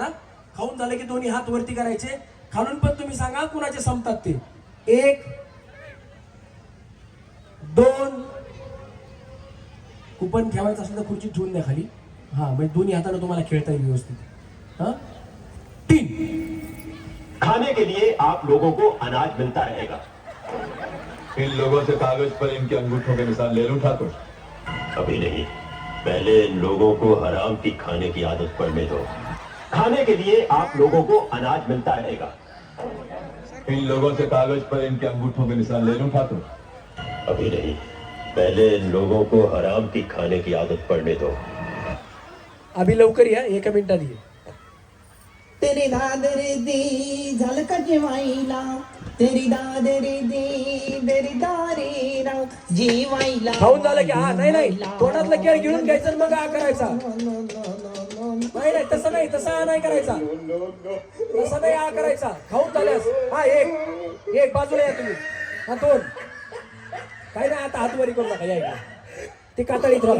खाऊन झालं की दोन्ही हात वरती करायचे. खालून पण तुम्ही सांगा कुणाचे संपतात ते. 1 2 कुपन ठेवायचं असेल तर खुर्ची ठेवून द्या खाली. हा म्हणजे दोन्ही हाताने तुम्हाला खेळता येईल व्यवस्थित. हा 3 खाने के लिए आप लोगों को अनाज मिलता रहेगा. इन लोगों से कागज पर इनके अंगूठों के निशान ले लूं ठाकुर? अभी नहीं, पहले इन लोगों को हराम की खाने की आदत पड़ने दो. खाने के लिए आप लोगों को अनाज मिलता रहेगा. इन लोगों से कागज पर इनके अंगूठों के निशान ले लूं ठाकुर? अभी नहीं, पहले इन लोगों को हराम की खाने की आदत पड़ने दो. अभी लवकर या, 1 मिनिटात ये. तेरी दादरे दी झलक जेवायला, तेरी दादरे दी बेरी दारे राव जेवायला. खाऊन झालं की हा नाही तोंडातलं केळ घेऊन घ्यायचं आणि मग हा करायचा. नाही तसं नाही, तसा नाही करायचा, तसा नाही हा करायचा. खाऊन झाल्यास हा एक बाजूला या तुम्ही. हा 2 काय नाही, आता हात वरी करू नका. या इकडे ती कातडीत राहा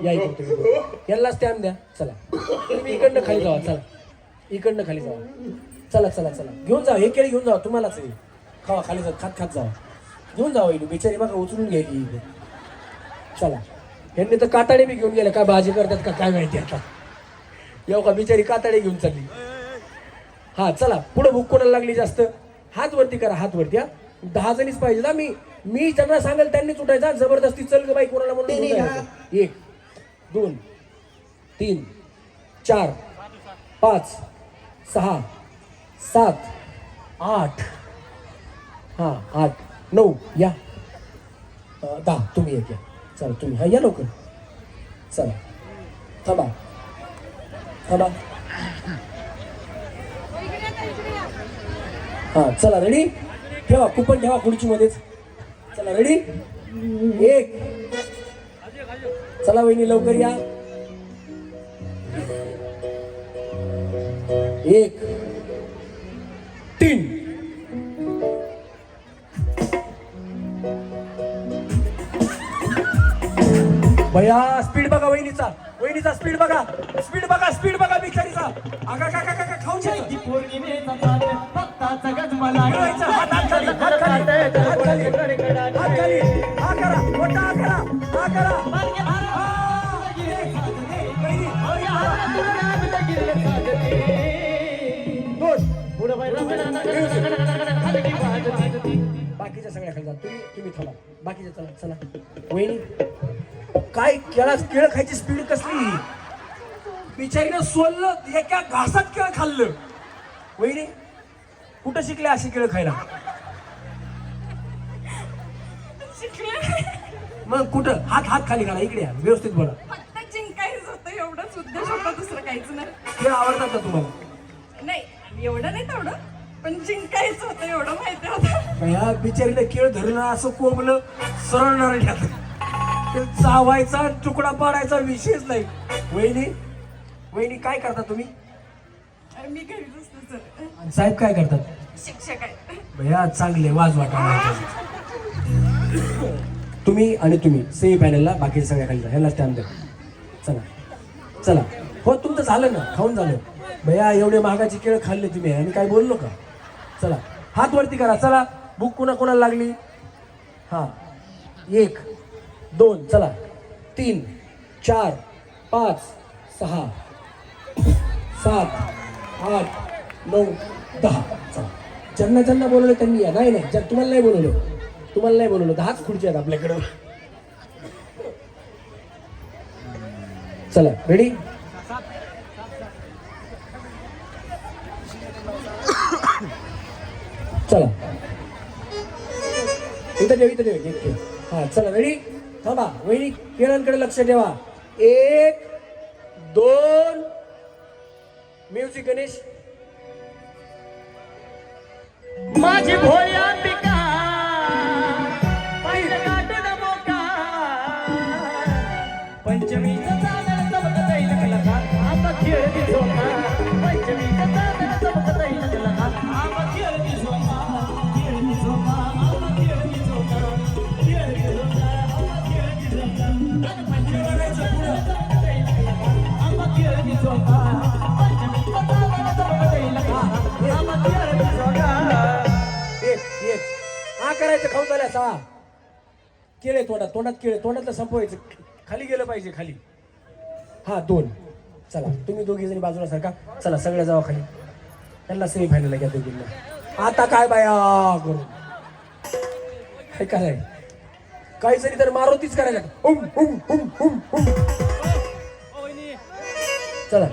या इकडे तुम्ही. याला स्टॅम्प द्या. चला तुम्ही इकडनं खाली जावा. चला इकडनं खाली जावा. चला चला चला घेऊन जा. हे केळी घेऊन जावा. तुम्हालाच खावा. खाली जा, खात जावा. घेऊन जावा. इकडे बिचारी बघा उचलून घ्यायची इकडे. चला यांनी तर कातडे बी घेऊन गेले. काय भाजी करतात का काय माहिती आता. येऊ का बिचारी कातडे घेऊन चालली. हा चला पुढे भूक कोणाला लागली जास्त हात वरती करा. हात वरती. हा 10 जणीच पाहिजे. ना मी ज्यांना सांगेल त्यांनीच उठायचा. जबरदस्ती चल ग बाई कोणाला म्हणून 1 2 3 4 5 6 7 8 हा 8 9 या 10 तुम्ही एक या. चला तुम्ही हा या लवकर. चला थांबा हा चला रेडी. ठेवा कुपन ठेवा खुर्चीमध्येच. चला रेडी 1 चला वहिनी लवकर या. 1 3 भैया स्पीड बघा वहिनीचा स्पीड बघा बिचारीचा. अगा का खाऊन जायचं. हात खाली हा करा मोठा हा करा. बाकीच्या सगळ्या खाली जा. तुम्ही थांबा. बाकीच्या चला वहिनी काय केळ खायची स्पीड कसली. बिचारीनं सोललं एका घासात केळ खाल्लं. वहिनी कुठं शिकले अशी केळ खायला. मग कुठं हात खाली घाला. इकडे या व्यवस्थित बोला. फक्त जिंकायचं होतं एवढंच उद्देश होता, दुसरं काहीच नाही. खेळ आवडतात का तुम्हाला. नाही एवढं नाही तेवढं, पण जिंकायचं होतं एवढं माहिती होतं. ह्या बिचारीला केळ धरलं असं कोंबलं सरळ नरड्यात. चावायचा तुकडा पाडायचा विषयच नाही. वहिनी काय करता तुम्ही. मी घरीच असतो सर. आणि साहेब काय करतात. शिक्षक आहे. भैया चांगले वाज वाटा. तुम्ही सेमी पॅनलला बाकीच्या सगळ्या खाली जा. ह्याला स्टॅम्प द्या. चला हो तुमचं झालं ना. खाऊन झालं. भैया एवढे महागाची केळ खाल्ले तुम्ही आणि काय बोललो का. चला हात वरती करा. चला भूक कोणाला लागली. हा 1 2 चला 3 4 5 6 7 8 9 10 चला. ज्यांना बोलवलं त्यांनी या. नाही तुम्हाला नाही बोलवलं. 10च खुर्ची आहेत आपल्याकडं. चला रेडी. चला इथं ठेव. हा चला रेडी. थांबा वहिनी केळांकडे लक्ष ठेवा. 1 2 म्युझिक गणेश. माझी भोळी अंबिका पाहिलं गाठून मोका. पंचमीचं चांदण चमकत येईल कलका. आता खेळ दिसोका. पंचमीचं चांदण चमकत येईल कलका. आता खेळ दिसोका. पंचमीचं चांदण चमकत येईल कलका. आता खेळ दिसोका. करायचं खाऊन झाल्यास हा केळे तोंडात तोंडात केळे तोंडातलं संपवायचं खाली गेलं पाहिजे खाली हा 2 चला तुम्ही दोघी जणी बाजूला सारखा चला सगळ्या जावा खाली त्यांना सेमी फायनल घ्या दोघींना आता काय बाया करून काय कराय काही जरी तर मारुतीच करायला चला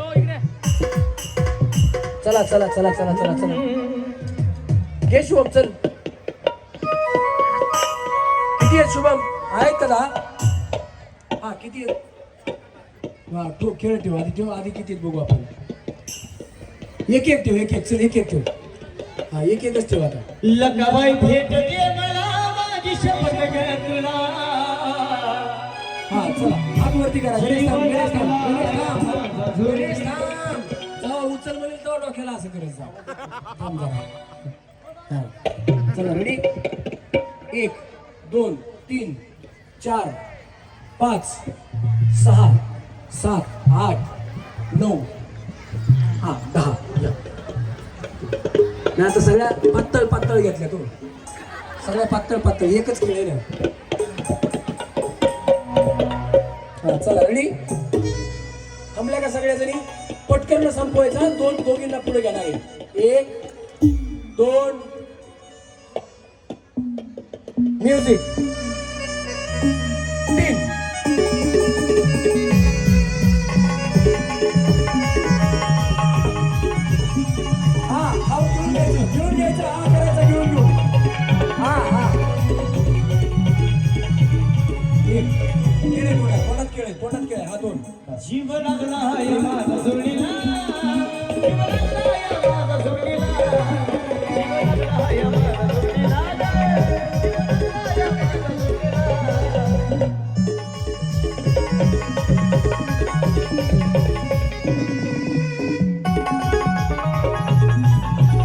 चला चला चला चला चला चला घे शुभम चल किती आहेत शुभम आहेत का 10 हा किती आहेत हा तो खेळ ठेव आधी किती आहेत बघू आपण एक ठेव चल एक ठेव हा एकच ठेव आता लकाबाई भेट दे मला माझी शपथ घे तुला हा चला हात वरती करा गणेश थांब जेव्हा उचल म्हणेल तेव्हा डोक्याला असं करत जा थांब जरा हा चला रेडी 1 2 3 4 5 6 7 8 9 हा 10 नाही आता सगळ्या पातळ घेतल्या तू सगळ्या पातळ एकच खेळ आहे ना हा चला रेडी थांबल्या का सगळ्या जणी पटकन संपवायचा दोघींना पुढे घेणार आहे 1 2 म्युझिक 3 हा खाऊ घेऊन घ्यायचं हा करायचा घेऊन हा केळे तोंडात केळे हा 2 जीव लागला आहे माझा जुळणी